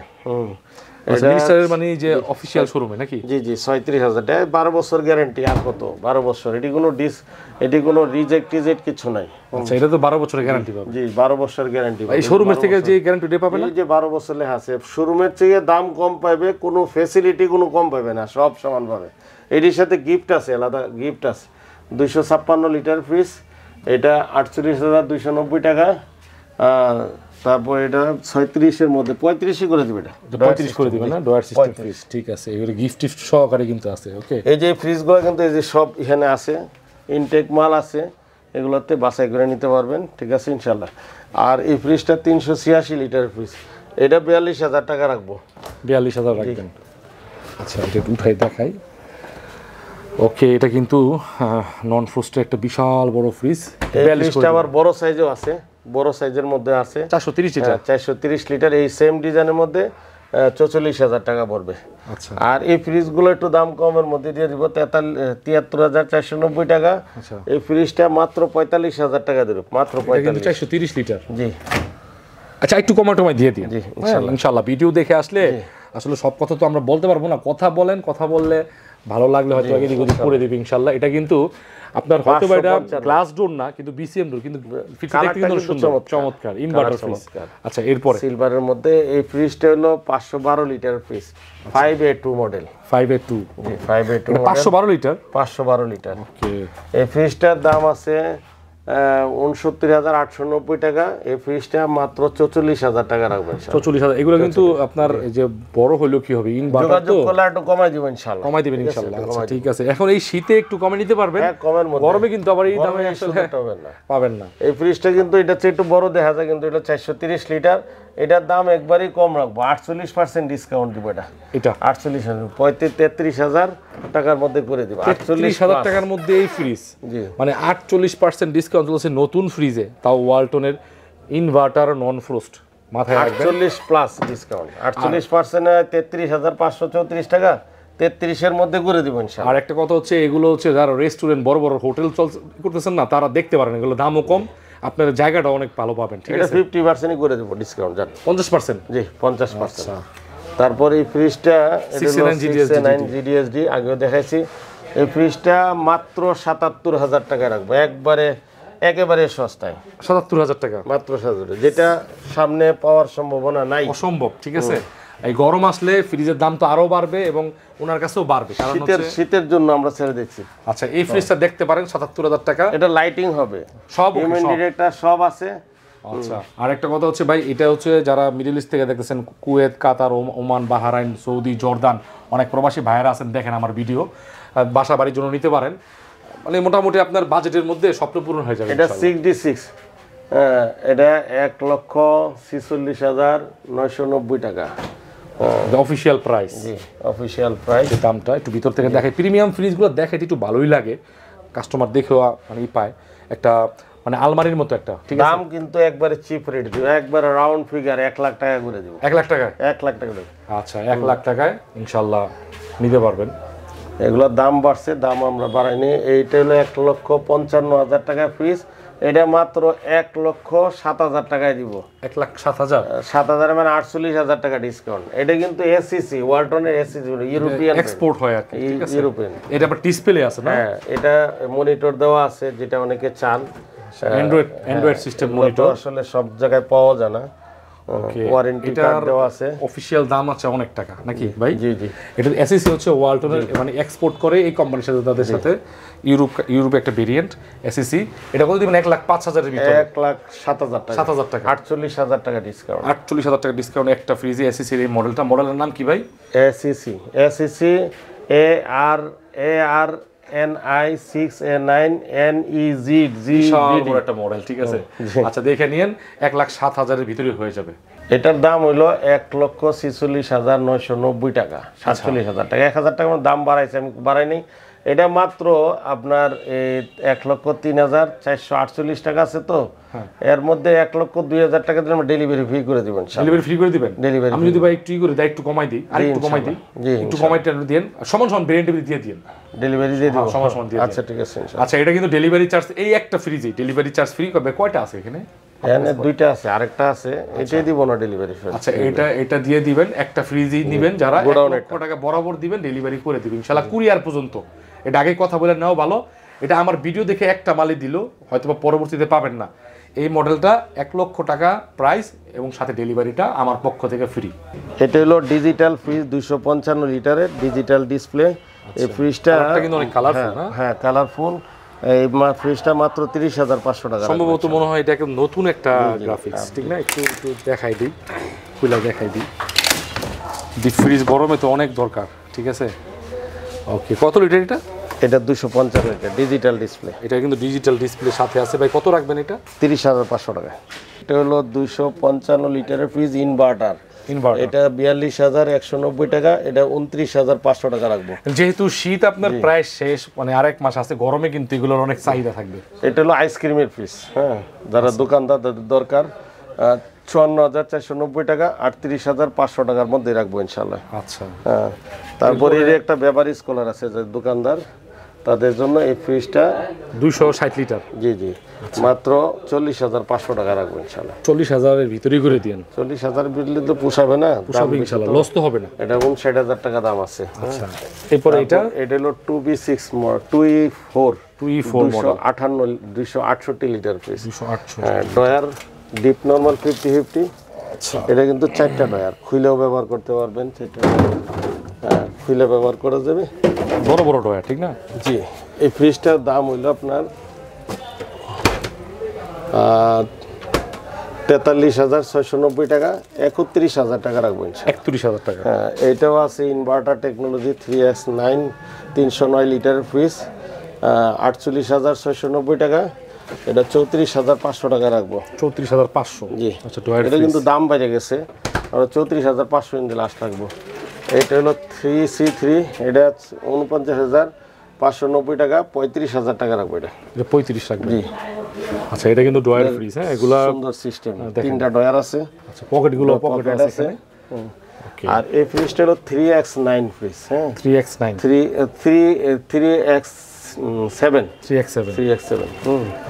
মিনিস্টারের মানে যে অফিশিয়াল শোরুমে নাকি? জি জি 36,000 টাকা, 12 বছর গ্যারান্টি। আর কত 12 বছর? এটি কোনো রিজেক্ট কিছু নাই। আচ্ছা এটা তো 12 বছরের গ্যারান্টি পাবে। জি 12 বছর গ্যারান্টি পাবে। এই শোরুমের থেকে যে গ্যারান্টিটা পাবে না, এই যে 12 বছর লেখা আছে, শোরুমের থেকে দাম কম পাবে, কোনো ফ্যাসিলিটি কোনো কম পাবে না, সব সমান পাবে। এটির সাথে গিফট আছে, আলাদা গিফট আছে। 256 লিটার ফ্রিজ, এটা 48,290 টাকা। তারপর এটা 36-এর মধ্যে 35 করে দিবে, এটা 35 করে দিবে না? ডয়ার সিস্টেম ফ্রিজ, ঠিক আছে। এবারে গিফট সহকারে কিন্তু আছে। ওকে, এই যে ফ্রিজগুলো কিন্তু এই যে সব এখানে আছে, ইনটেক মাল আছে, এগুলোতে বাছাই করে নিতে পারবেন, ঠিক আছে ইনশাআল্লাহ। আর এই ফ্রিজটা 386 লিটার ফ্রিজ, এটা 42,000 টাকা রাখবো। 42,000 রাখবেন। আচ্ছা এটা উঠাই দেখাই। ওকে, এটা কিন্তু নন ফ্রস্টের একটা বিশাল বড় ফ্রিজ। এই ফ্রিজটা আবার বড় সাইজও আছে, বড় সাইজের মধ্যে আছে 430 লিটার। 430 লিটার, এই সেম ডিজাইনের মধ্যে 44,000 টাকা পড়বে। আচ্ছা আর এই ফ্রিজগুলো একটু দাম কমের মধ্যে দিয়ে দিব 73,490 টাকা। আচ্ছা এই ফ্রিজটা মাত্র 45,000 টাকা দেব, মাত্র এটা কিন্তু 45। 430 লিটার। জি আচ্ছা একটু কমায় দিয়ে দিন জি, ইনশাআল্লাহ। ভিডিও দেখে আসলে আসলে সব কথা তো আমরা বলতে পারবো না, কথা বলেন, কথা বললে ভালো লাগলে হয়তো এদিক ওদিক করে দিবে ইনশাআল্লাহ। এটা কিন্তু আপনার হয়তো বা এটা গ্লাস ডোর না, কিন্তু বিসিএম ডোর, কিন্তু ফিটটা দেখতে কিন্তু সুন্দর, চমৎকার ইনভার্টার ফ্রিজ। আচ্ছা এরপরে সিলভারের মধ্যে এই ফ্রিজটা হলো 512 litre fridge, 5A2 model. 5A2 জি 5A2 এটা 512 লিটার। 512 লিটার। ওকে এই ফ্রিজটার দাম আছে 69,890 টাকা। এই ফ্রিজটা মাত্র 44,000 টাকা রাখবেন। 44,000। এগুলো কিন্তু আপনার এই যে বড় হলো কি হবে, ইনভার্টার তো যোগাযোগ করলে একটু কমাই দিবেন ইনশাআল্লাহ। কমাই দিবেন ইনশাআল্লাহ। আচ্ছা ঠিক আছে। এখন এই শীতে একটু কমে নিতে পারবেন, হ্যাঁ কমের মধ্যে। গরমে কিন্তু আবার এই দামে আসলে পাবেন না। পাবেন না। এই ফ্রিজটা কিন্তু এটা চেয়ে একটু বড় দেখা যায়, কিন্তু এটা 430 লিটার। এটার দাম একবারই কম রাখবো, 48% ডিসকাউন্ট দিব। এটা 33,000 টাকার মধ্যে করে দিব। 43,000 টাকার মধ্যে এই ফ্রিজ, জি মানে 48% ডিসকাউন্ট চলছে নতুন ফ্রিজে, তাও ওয়ালটনের ইনভার্টার নন ফ্রোস্ট। মাথায় রাখবেন 48 প্লাস ডিসকাউন্ট। 48% 33,534 টাকা, 33-এর মধ্যে করে দিব ইনশাআল্লাহ। আর একটা কথা হচ্ছে, এগুলো হচ্ছে যারা রেস্টুরেন্ট বড় বড় হোটেল করতেছেন না, তারা দেখতে পারেন, এগুলো দামও কম, আপনার জায়গাটা অনেক ভালো পাবেন। ঠিক এটা আছে 50%ই করে দেব ডিসকাউন্ট জান। 50%? জি 50%। তারপর এই ফ্রিজটা 69 GDSD আগেও দেখাইছি। এই ফ্রিজটা মাত্র 77,000 টাকা রাখবো, একেবারে সস্তায়। 77,000 টাকা মাত্র 77, যেটা সামনে পাওয়ার সম্ভাবনা নাই, অসম্ভব। ঠিক আছে, এই গরম আসলে ফ্রিজের দাম তো আরো বাড়বে এবং ওনার কাছেও বাড়বে, কারণ শীতের জন্য আমরা ছেড়ে দিচ্ছি। আচ্ছা এই ফ্রিজটা দেখতে পারেন 77,000 টাকা। এটা লাইটিং হবে, সব ডিরেক্টর সব আছে। আচ্ছা আর একটা কথা হচ্ছে ভাই, এটা হচ্ছে যারা মিডল ইস্ট থেকে দেখতেছেন, কুয়েত, কাতার, ওমান, বাহরাইন, সৌদি, জর্দান, অনেক প্রবাসী ভাইয়েরা আছেন, দেখেন আমার ভিডিও, বাসা বাড়ির জন্য নিতে পারেন, মানে মোটামুটি আপনার বাজেটের মধ্যে স্বপ্ন পূরণ হয়ে যাবে। এটা 6D6, এটা 1,46,990 টাকা অফিসিয়াল প্রাইস। জি অফিসিয়াল প্রাইস। দামটা একটু ভিতর থেকে দেখাই, প্রিমিয়াম ফ্রিজগুলো দেখাইতে একটু ভালোই লাগে, কাস্টমার দেখেও মানে পায় একটা, মানে আলমারির মতো একটা। ঠিক আছে, দাম কিন্তু একবারে চিপ রেট দিব, একবারে রাউন্ড ফিগার 1 লাখ টাকা করে দিব। 1 লাখ টাকায়? 1 লাখ টাকা দেব। আচ্ছা 1 লাখ টাকায় ইনশাল্লাহ নিতে পারবেন। এগুলোর দাম বাড়ছে, দাম আমরা বাড়াইনি। এইটা হলো 1,55,000 টাকা ফ্রিজ, এটা মাত্র 1,07,000 টাকায় দিব। 1,07,000? 7,000 মানে 48,000 টাকা ডিসকাউন্ট। এটা কিন্তু এসিসি, ওয়ালটনের এসিসি, ইউরোপিয়ান এক্সপোর্ট হয় আর কি। ঠিক আছে, ইউরোপিয়ান। এটা আবার ডিসপ্লে আছে না? হ্যাঁ এটা মনিটর দেওয়া আছে, যেটা অনেকে চান। অ্যান্ড্রয়েড সিস্টেম মনিটর আসলে সব জায়গায় পাওয়া যায় না। ওয়ারেন্টি কার্ড দেওয়া আছে। অফিশিয়াল দাম আছে অনেক টাকা নাকি ভাই? জি জি। এটা এসিসি হচ্ছে ওয়ালটনের, মানে এক্সপোর্ট করে এই কোম্পানির সাথে, তাদের সাথে ইউরোপে একটা ভেরিয়েন্ট এসিসি। এটা কত দিবেন? 1,05,000-এর ভিতরে। 1,07,000 টাকা। 7,000 টাকা। 48,000 টাকা ডিসকাউন্ট। 48,000 টাকা ডিসকাউন্ট একটা ফ্রিজে এসিসির এই মডেলটা। মডেলের নাম কি ভাই? এসিসি ARNI6A9NEZ একটা মডেল। ঠিক আছে, আচ্ছা দেখে নিয়েন, 1,07,000-এর ভিতরে হয়ে যাবে। এটার দাম হইলো 1,46,990 টাকা, 47,000 টাকা। 1,000 টাকা দাম বাড়াইছে, আমি বাড়াইনি। এটা মাত্র আপনার 1,03,448 টাকা আছে, তো এর মধ্যে 1,02,000 টাকা দিলে আমরা ডেলিভারি ফ্রি করে দিবেন। ডেলিভারি ফ্রি করে দিবেন? ডেলিভারি আমি যদি ভাই একটু করে দেই, একটু কমাই দিই, আর একটু কমাই দিই, একটু কমাইটা দেন, সমান সমান ব্র্যান্ড দিয়ে দিন, ডেলিভারি দিয়ে দিব সমান সমান দিয়ে। আচ্ছা ঠিক আছে। আচ্ছা এটা কিন্তু ডেলিভারি চার্জ, এই একটা ফ্রিজে ডেলিভারি চার্জ ফ্রি কবে, কয়টা আছে এখানে? এখানে 2টা আছে, আরেকটা আছে, এটাই দিব না ডেলিভারি ফ্রি। আচ্ছা এটা দিয়ে দিবেন, একটা ফ্রিজই নেবেন যারা, 1 লক্ষ টাকা বরাবর দিবেন, ডেলিভারি করে দিবেন ইনশাআল্লাহ, কুরিয়ার পর্যন্ত। এটা আগে কথা বলে নাও ভালো, এটা আমার ভিডিও দেখে একটা মালই দিল, হয়তো পরবর্তীতে পাবেন না। এই মডেলটা 1 লক্ষ টাকা প্রাইস এবং সাথে ডেলিভারিটা আমার পক্ষ থেকে ফ্রি। এটা হলো ডিজিটাল ফ্রিজ, 255 লিটারের ডিজিটাল ডিসপ্লে। এই ফ্রিজটা কিন্তু অনেক কালারফুল না? হ্যাঁ কালারফুল। এই ফ্রিজটা মাত্র 30,500 টাকা। সম্ভবত মনে হয় এটা একদম নতুন একটা গ্রাফিক্স, ঠিক না? একটু দেখাই দিই, খুলে দেখাই দিই। ডিপ ফ্রিজ গরমে তো অনেক দরকার। ঠিক আছে, ওকে। কত লিটার এটা? এটা 250 লিটার ডিজিটাল ডিসপ্লে। এটা কিন্তু ডিজিটাল ডিসপ্লে সাথে আছে ভাই। কত রাখবেন এটা? 30,500 টাকা। এটা হলো 255 লিটারের ফ্রিজ ইনভার্টার। এটা 42,190 টাকা, এটা 29,500 টাকা রাখবো। যেহেতু শীত আপনার প্রায় শেষ, মানে আরেক মাস আছে, গরমে কিন্তু এগুলোর অনেক চাহিদা থাকবে। এটা হলো আইসক্রিমের ফ্রিজ, হ্যাঁ যারা দোকানদারদের দরকার। 54,490 টাকা, 38,500 টাকার মধ্যে রাখবো ইনশাল্লাহ। আচ্ছা, হ্যাঁ, তারপরে এর একটা বেভারেজ কলার আছে যে দোকানদার, তাদের জন্য এই ফ্রিজটা 260 লিটার। জি জি, মাত্র 40,500 টাকা রাখবো ইনশাল্লাহ। 40,000-এর ভিতরেই করে দিন। 40,000 বিললে তো পোষাবে না, পোষাবে ইনশাআল্লাহ, লস তো হবে না। এটা 59,000 টাকা দাম আছে। আচ্ছা, এরপরে এটা হলো 2B6 2E4 model, 268 litre fridge. 268। হ্যাঁ, ডয়ার ডিপ নরমাল 50-50। আচ্ছা, এটা কিন্তু 4টা ডয়ার, খুলেও ব্যবহার করতে পারবেন। 4টা খুলে ব্যবহার করা যাবে, বড় বড় ডয়ার, ঠিক না? জি। এই ফ্রিজটার দাম হইল আপনার 43,690 টাকা, 31,000 টাকা রাখবো ইনশাআল্লাহ। 31,000 টাকা। হ্যাঁ, এইটাও আছে ইনভার্টার টেকনোলজি 3X9 309 লিটারের ফ্রিজ, 48,690 টাকা। এটা 34,500 টাকা রাখবো। 34,500। জি। আচ্ছা, ডয়ার এটা কিন্তু দাম বেড়ে গেছে, আমরা 34,500 ইঞ্চি লাস্ট রাখবো। এটা হলো 3C3, এটা 49,590 টাকা, 35,000 টাকা রাখবো এটা। 35 রাখবেন। জি। আচ্ছা, এটা কিন্তু ডয়ার ফ্রিজ। হ্যাঁ, এগুলা সুন্দর সিস্টেম, 3টা ডয়ার আছে। আচ্ছা, পকেটগুলো পকেট পকেট আছে। আছে। আর এই ফ্রিজটা হলো 3X9 ফ্রিজ। হ্যাঁ, 3X9 3X7 3X7।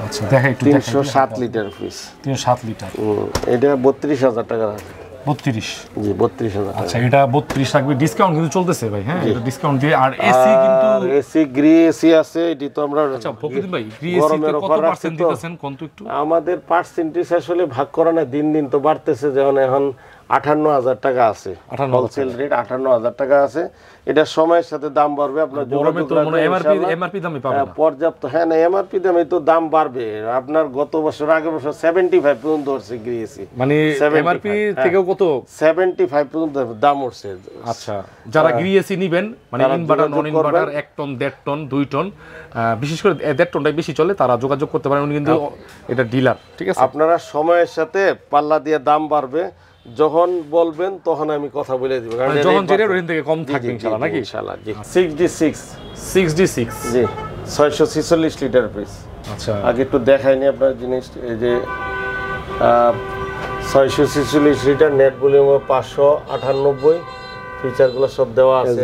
আচ্ছা, দেখা একটু 307 লিটার ফ্রিজ। 307 লিটার। এটা 32,000 টাকা রাখবে। 32। জি, 32,000 টাকা। আচ্ছা, এটা 32 রাখবে। ডিসকাউন্ট কিন্তু চলতেছে ভাই। হ্যাঁ, এটা ডিসকাউন্ট দিয়ে। আর এসি কিন্তু এসি গ্রি এসি আছে, এটি তো আমরা। আচ্ছা, ফকিরুদ্দিন ভাই, গ্রি এসি তে কত পার্সেন্ট দিতেছেন কোন তো একটু? আমাদের পার্সেন্টেজ আসলে ভাগ করা না, দিন দিন তো বাড়তেছে। যেমন এখন 58,000 টাকা আছে, 58,000 হোলসেল রেট 58,000 টাকা আছে। এটা সময়ের সাথে দাম বাড়বে, আপনার গরমে তো মনে এমআরপি দামই পাবেন না। পর্যাপ্ত। হ্যাঁ, না, এমআরপি দামে তো দাম বাড়বে। আপনার গত বছর আগের বছর 75 পর্যন্ত উঠছে গ্রি এসি, মানে এমআরপি থেকেও কত 75 পর্যন্ত দাম উঠছে। আচ্ছা, যারা গ্রি এসি নেবেন, মানে inverter non inverter 1 ton 1.5 ton 2 ton, বিশেষ করে 1.5 টনটাই বেশি চলে, তারা যোগাযোগ করতে পারেন। উনি কিন্তু এটা ডিলার, ঠিক আছে? আপনারা সময়ের সাথে পাল্লা দিয়ে দাম বাড়বে, যখন বলবেন তখন আমি কথা বলে দিব, কারণ যখন যেটা ওখান থেকে কম থাকবে ইনশাআল্লাহ, নাকি? ইনশাআল্লাহ। জি, 66 জি, 646 লিটার ফ্রিজ। আচ্ছা, আগে একটু দেখাইনি আপনার জিনিস। এই যে 646 লিটার, নেট ভলিউম 598, ফিচারগুলো সব দেওয়া আছে।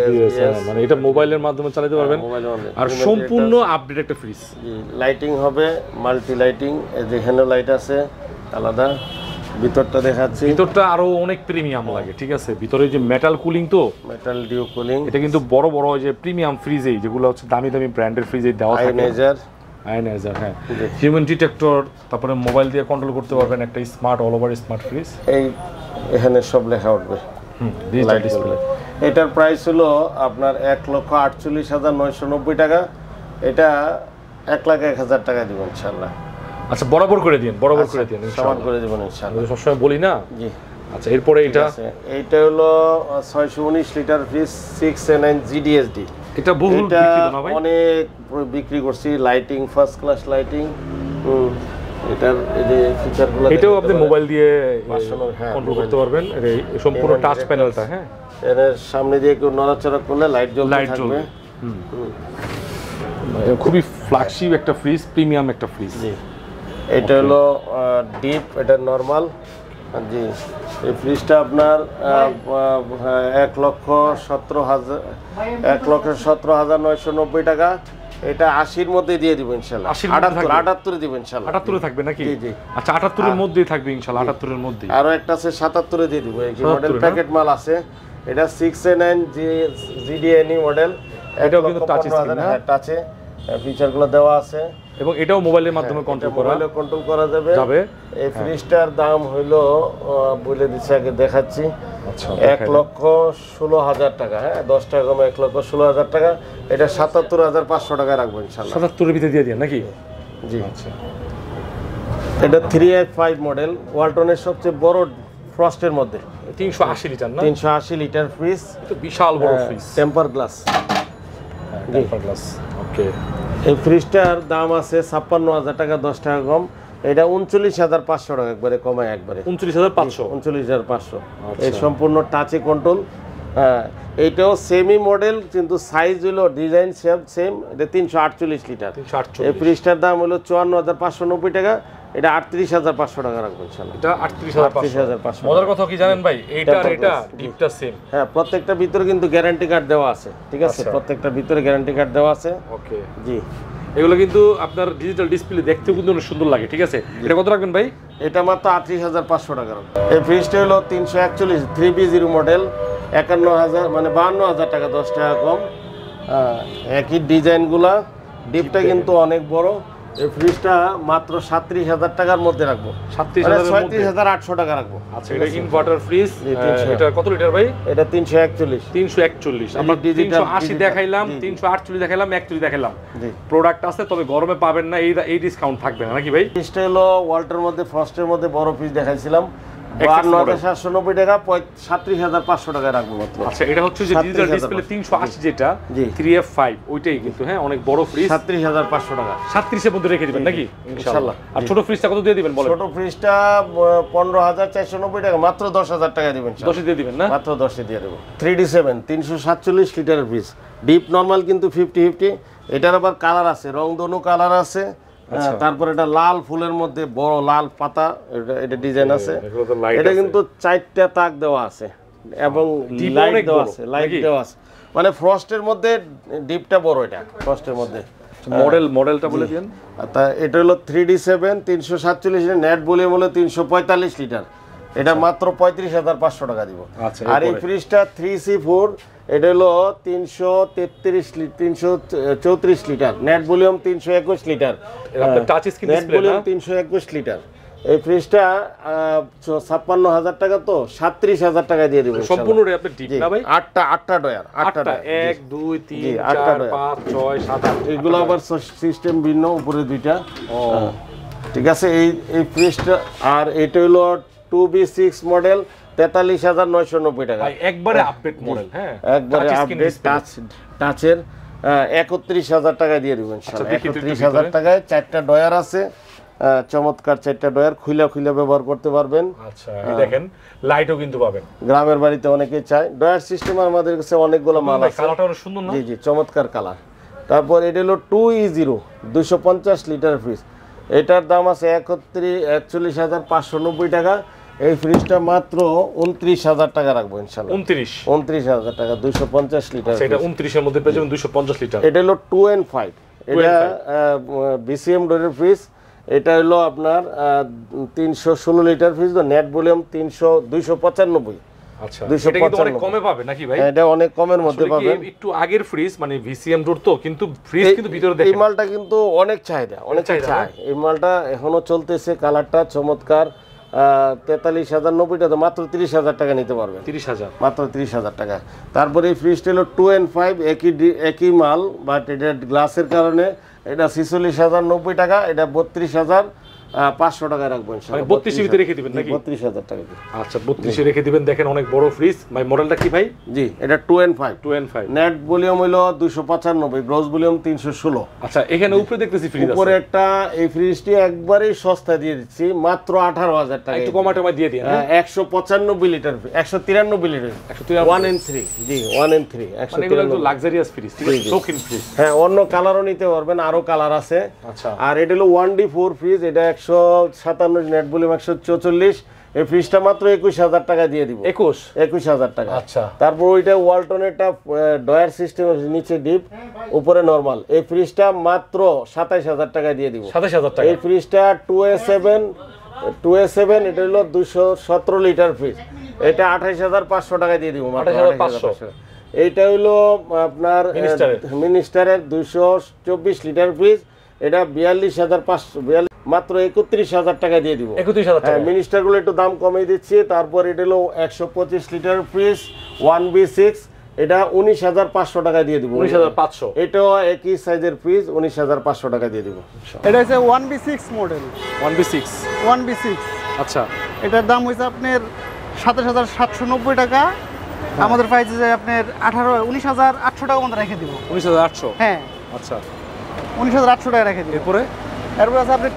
মানে এটা মোবাইলের মাধ্যমে চালাতে পারবেন, আর সম্পূর্ণ আপডেট একটা ফ্রিজ। লাইটিং হবে মাল্টি লাইটিং, এই যে এখানে লাইট আছে আলাদা। ভিতরটা দেখাচ্ছি, ভিতরটা আরো অনেক প্রিমিয়াম লাগে, ঠিক আছে? ভিতরে যে মেটাল কুলিং, তো মেটাল ডিউ কুলিং। এটা কিন্তু বড় বড় যে প্রিমিয়াম ফ্রিজেই, যেগুলো হচ্ছে দামি দামি ব্র্যান্ডের ফ্রিজেই দেওয়া থাকে। আয়নাইজার, হ্যাঁ, হিউম্যান ডিটেক্টর, তারপরে মোবাইল দিয়ে কন্ট্রোল করতে পারবেন। একটা smart, all over smart fridge. এই এখানে সব লেখা উঠবে, ডিজিটাল ডিসপ্লে। এটার প্রাইস হলো আপনার 1,48,990 টাকা। এটা 1,01,000 টাকা দিব ইনশাআল্লাহ। আচ্ছা, বরাবর করে দিন, বরাবর করে দিন, সমান করে দেবেন ইনশাআল্লাহ। আমি সবসময় বলি না। জি। আচ্ছা, এরপরে এইটা হলো 619 লিটার ফ্রিজ, 6A9 GDSD। এটা বহুল বিক্রি না ভাই? অনেক বিক্রি করছি, লাইটিং ফার্স্ট ক্লাস লাইটিং। এটার এই যে ফিচারগুলো, এটাও আপনি মোবাইল দিয়ে কন্ট্রোল করতে পারবেন। সম্পূর্ণ টাচ প্যানেলটা। হ্যাঁ, এর সামনে দিয়ে একটু নড়াচড়া করলে লাইট জ্বলবে। খুবই ফ্ল্যাগশিপ একটা ফ্রিজ, প্রিমিয়াম একটা ফ্রিজ। জি, এটা হলো ডিপ, এটা নরমাল। জি, এই ফ্রিজটা আপনার 1,17,990 টাকা। এটা 80-র মধ্যে দিয়ে দিব ইনশাআল্লাহ। 78 দিব ইনশাআল্লাহ। 78 থাকবে নাকি? জি জি। আচ্ছা, 78-এর মধ্যেই থাকবে ইনশাআল্লাহ। 78-এর মধ্যেই। আরো একটা আছে 77-এ দিয়ে দিব। এই মডেল প্যাকেট মাল আছে। এটা 6A9 GDNE মডেল। এটাও কিন্তু টাচ স্ক্রিন, হ্যাঁ, টাচে ফিচারগুলো দেওয়া আছে, এবং এটাও মোবাইলের মাধ্যমে কন্ট্রোল করা যাবে। এই ফ্রিজটার দাম হইলো, বলে দিচ্ছি, আগে দেখাচ্ছি। আচ্ছা, 1,16,000 টাকা। হ্যাঁ, 10 টাকা কমে 1,16,000 টাকা। এটা 77,500 টাকা রাখবো ইনশাআল্লাহ। 77-এর ভিতরে দিয়ে দিন নাকি? জি। আচ্ছা, এটা 3F5 মডেল, ওয়ালটনের সবচেয়ে বড় ফ্রস্টের মধ্যে। 380 লিটার না? 380 লিটার ফ্রিজ, এটা বিশাল বড় fridge. Temper glass. Temper glass. Okay. এই ফ্রিজটার দাম আছে 56,000 টাকা, 10 টাকা কম। এটা 39,500 টাকা, একবারে কমায়, একবারে 39,500। 39,500। এই সম্পূর্ণ টাচে কন্ট্রোল। হ্যাঁ, এইটাও সেমি মডেল, কিন্তু সাইজ হলো, ডিজাইন সেম। এটা 348 লিটার। এই ফ্রিজটার দাম হলো 54,590 টাকা। এটা 38,500 টাকা রাখবো ইনশাআল্লাহ। এটা 38,500। মজার কথা কি জানেন ভাই, এইটা আর এটা ডিপটা সেম। হ্যাঁ, প্রত্যেকটা ভিতরে কিন্তু গ্যারান্টি কার্ড দেওয়া আছে, ঠিক আছে? প্রত্যেকটা ভিতরে গ্যারান্টি কার্ড দেওয়া আছে। ওকে জি, এগুলো কিন্তু আপনার ডিজিটাল ডিসপ্লে দেখতেও কিন্তু অনেক সুন্দর লাগে, ঠিক আছে? এটা কত রাখবেন ভাই? এটা মাত্র 38,500 টাকা। এই ফ্রিজটা হলো 341 3B0 মডেল, 51,000 মানে 52,000 টাকা, 10 টাকা কম। একই ডিজাইনগুলা, ডিপটা কিন্তু অনেক বড়। এই ফ্রিজটা মাত্র 37,000 টাকার মধ্যে রাখবো, 37,800 টাকা রাখবো। আচ্ছা, এটা ইনভার্টার ফ্রিজ, এটা কত লিটার ভাই? এটা 341। আমরা 380 দেখাইলাম, 348 দেখাইলাম, 41 দেখাইলাম। প্রোডাক্ট আছে, তবে গরমে পাবেন না, এই ডিসকাউন্ট থাকবে না নাকি ভাই? ফ্রিজটা হলো ওয়াল্টের মধ্যে, ফ্রস্টের মধ্যে বড় ফ্রিজ দেখাইছিলাম, 52,790 টাকা, 37,500 টাকায় রাখবো মাত্র। আচ্ছা, এটা হচ্ছে যে ডিজিটাল ডিসপ্লে 380 যেটা 3F5 ওইটাই কিন্তু, হ্যাঁ অনেক বড় ফ্রিজ, 37,500 টাকা। 37 এর মধ্যে রেখে দিবেন নাকি ইনশাআল্লাহ? আর ছোট ফ্রিজটা কত দিয়ে দিবেন বলেন? ছোট ফ্রিজটা 15,490 টাকা, মাত্র 10,000 টাকা দিবেন। 10 দিয়ে দিবেন না? মাত্র 10 দিয়ে দেব। 3D7 347 লিটারের ফ্রিজ, ডিপ নরমাল কিন্তু 50-50। এটার আবার কালার আছে, রংধনু কালার আছে। তারপর এটা লাল ফুলের মধ্যে বড় লাল পাতা, এটা ডিজাইন আছে। এটা কিন্তু 4টা তাক দেওয়া আছে এবং লাইট দেওয়া আছে, মানে ফ্রস্টের মধ্যে ডিপটা বড়, এটা ফ্রস্টের মধ্যে। মডেলটা বলে দিন। এটা হলো 3D7 347, নেট ভলিউম হলো 345 লিটার। এটা মাত্র 35,500 টাকা দিব। আর এই ফ্রিজটা 3C4, এটা হলো 334 litre, net volume 321 litre, net volume 321 litre. এই ফ্রিজটা 56,000 টাকা, তো 37,000 টাকা দিয়ে দিব সম্পূর্ণ। আপনি ডিপ না ভাই? 8টা ডয়ার, 1 2 3 4 5 6 7 8 এগুলো আবার সিস্টেম ভিন্ন, উপরে দুইটা। ঠিক আছে, এই ফ্রিজটা। আর এটা হলো 2B6 মডেল, 43,990 টাকা। একবারে আপডেট মডেল, হ্যাঁ একবারে আপডেট টাচের, 31,000 টাকা দিয়ে দিবেন ইনশাআল্লাহ। 31,000 টাকায় 4টা ডয়ার আছে, চমৎকার 4টা ডয়ার, খুলে ব্যবহার করতে পারবেন। আচ্ছা, এই দেখেন লাইটও কিন্তু পাবেন। গ্রামের বাড়িতে অনেকেই চায় ডয়ার সিস্টেম, আমাদের কাছে অনেকগুলো মাল আছে। কালারটা অনেক সুন্দর না? জি জি, চমৎকার কালার। তারপর এটা হলো 2E0 250 লিটার ফ্রিজ, এটার দাম আছে 41,590 টাকা। এই ফ্রিজটা মাত্র 29,000 টাকা রাখবো ইনশাআল্লাহ। 29,000 টাকা, 250 লিটার। এটা 29 এর মধ্যে পেয়ে যাবেন 250 লিটার। এটা হলো 2N5, এটা BCM ডোরের ফ্রিজ। এটা হলো আপনার 316 লিটার ফ্রিজ, নেট ভলিউম 295। আচ্ছা, এটা কিন্তু অনেক কমে পাবে নাকি ভাই? এটা অনেক কমের মধ্যে পাবেন। একটু আগের ফ্রিজ, মানে VCM ডোর তো, কিন্তু ফ্রিজ কিন্তু ভিতরে দেখেন এই মালটা কিন্তু অনেক চাহিদা, অনেক চাহিদা। এই মালটা এখনো চলতেছে, কালারটা চমৎকার। 43,090 টাকা, মাত্র 30,000 টাকা নিতে পারবেন। 30,000, মাত্র 30,000 টাকা। তারপরে এই ফ্রিজটা হলো 2N5, একই মাল, বাট এটা গ্লাসের কারণে এটা 46,090 টাকা, এটা 32,500 টাকা রাখবো ইনশাআল্লাহ। 32 এর ভিতরে রেখে দিবেন নাকি? 32,000 টাকা। আচ্ছা, 32 এ রেখে দিবেন। দেখেন অনেক বড় ফ্রিজ ভাই। মডেলটা কি ভাই? জি, এটা 2N5। নেট ভলিউম হলো 295, গ্রস ভলিউম 316। আচ্ছা, এখানে উপরে দেখতেছি ফ্রিজ আছে। উপরে একটা, এই ফ্রিজটি একবারেই সস্তা দিয়ে দিচ্ছি, মাত্র 18,000 টাকা। একটু কমায় দিয়ে দিন। 195 লিটার, 193 লিটার, 1N3। জি, 1N3, 193 লাক্সারিয়াস ফ্রিজ, ঠিক আছে, শৌখিন ফ্রিজ। হ্যাঁ, অন্য কালারও নিতে পারবেন, আরো কালার আছে। আচ্ছা, আর এটা হলো 1D4 ফ্রিজ, এটা 157, নেট ভলিউম 144। এই ফ্রিজটা মাত্র 21,000 টাকা দিয়ে দিব। 21,000 টাকা। আচ্ছা, তারপর ওইটা ওয়ালটনেরটা ডয়ার সিস্টেম, নিচে ডিপ উপরে নরমাল। এই ফ্রিজটা মাত্র 27,000 টাকা দিয়ে দিব। 27,000 টাকা। এই ফ্রিজটা 2A7, এটা হলো 217 লিটার ফ্রিজ, এটা 28,500 টাকা দিয়ে দিব। 28,500। এইটা হলো আপনার মিনিস্টারের 224 লিটার ফ্রিজ, এটা 42,500, মাত্র 31,000 টাকা দিয়ে দিব। 31,000 টাকা। মিনিস্টার গুলো একটু দাম কমিয়ে দিচ্ছি। তারপর এটা হলো 125 লিটার ফ্রিজ 1B6, এটা 19,500 টাকা দিয়ে দিব। 19,500। এটাও একই সাইজের ফ্রিজ, 19,500 টাকা দিয়ে দিব। এটা হচ্ছে 1B6 মডেল। 1B6। আচ্ছা, এটার দাম হয়েছে আপনার 27,790 টাকা। আমাদের প্রাইসে যে আপনার 19,800 টাকা মতো রেখে দিব। 19,800? হ্যাঁ। আচ্ছা, 19,800 টাকা রেখে দিব। এরপরে আছে আপনার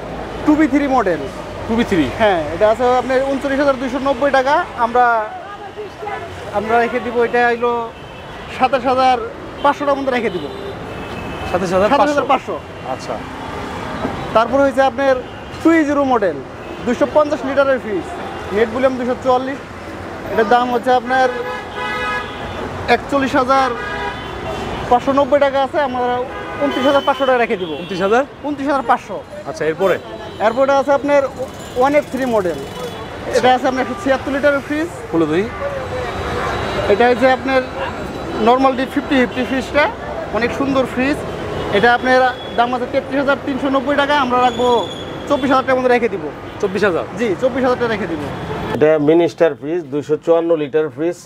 2B3 মডেল। 2B3? হ্যাঁ, এটা আছে আপনার 39,290 টাকা। আমরা রেখে দিব, এটা হইলো 27,500 টাকা মতো রেখে দিব। 27,500? 27,500। আচ্ছা, তারপর হয়েছে আপনার 2.0 মডেল 250 লিটারের ফ্রিজ, নেট ভলিউম 244। এটার দাম হচ্ছে আপনার 41,590 টাকা আছে, আমরা 29,500 টাকা রেখে দিব। 29,000। 29,500। আচ্ছা, এরপরে এরপরে আছে আপনার 1F3 মডেল, এটা আছে আপনার 176 লিটারের ফ্রিজ। খুলে দিই। এটা হচ্ছে আপনার নর্মাল ডি 50 ফ্রিজটা, অনেক সুন্দর ফ্রিজ। এটা আপনার দাম আছে 33,390 টাকা, আমরা রাখবো 24,000 টাকার মধ্যে রেখে দিব। 24,000। জি, 24,000 টাকা রেখে দিব। এটা mini star fridge, 254 litre fridge.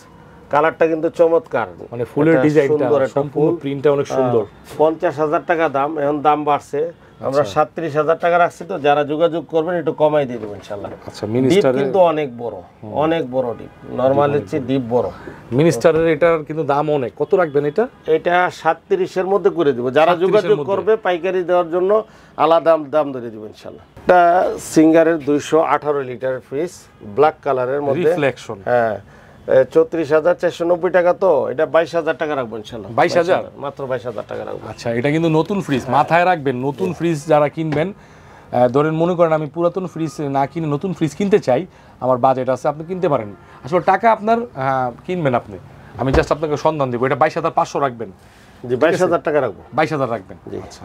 কালারটা কিন্তু চমৎকার, মানে ফুলের এটা ডিজাইনটা, সুন্দর একটা সম্পূর্ণ ফুল। প্রিন্টটা অনেক সুন্দর। 50,000 টাকা দাম, এখন দাম বাড়ছে, আমরা 37,000 টাকা রাখছি। তো যারা যোগাযোগ করবেন একটু কমাই দিয়ে দেবো ইনশাল্লাহ। আচ্ছা, ডিপ মিনিস্টারের কিন্তু অনেক বড়, অনেক বড় ডিপ, নরমালের চেয়ে ডিপ বড়। মিনিস্টারের এটার কিন্তু দাম অনেক। কত রাখবেন এটা? এটা 37-এর মধ্যে করে দিব, যারা 37 যোগাযোগ মধ্যে। করবে পাইকারি দেওয়ার জন্য আলাদা দাম ধরে দিব ইনশাল্লাহ। এটা সিঙ্গারের 218 লিটার ফ্রিজ, ব্ল্যাক কালারের মধ্যে। রিফ্লেকশন। হ্যাঁ, 34,490 টাকা। তো এটা 22,000 টাকা রাখবো ইনশাল্লাহ। 22,000? মাত্র 22,000 টাকা রাখবো। আচ্ছা, এটা কিন্তু নতুন ফ্রিজ, মাথায় রাখবেন। নতুন ফ্রিজ যারা কিনবেন, ধরেন মনে করেন আমি পুরাতন ফ্রিজ না কিনে নতুন ফ্রিজ কিনতে চাই, আমার বাজেট আছে, আপনি কিনতে পারেন। আসলে টাকা আপনার কিনবেন আপনি, আমি জাস্ট আপনাকে সন্ধান দেবো। এটা 22,500 রাখবেন। জি, 22,000 টাকা রাখবো। 22,000 রাখবেন। জি। আচ্ছা।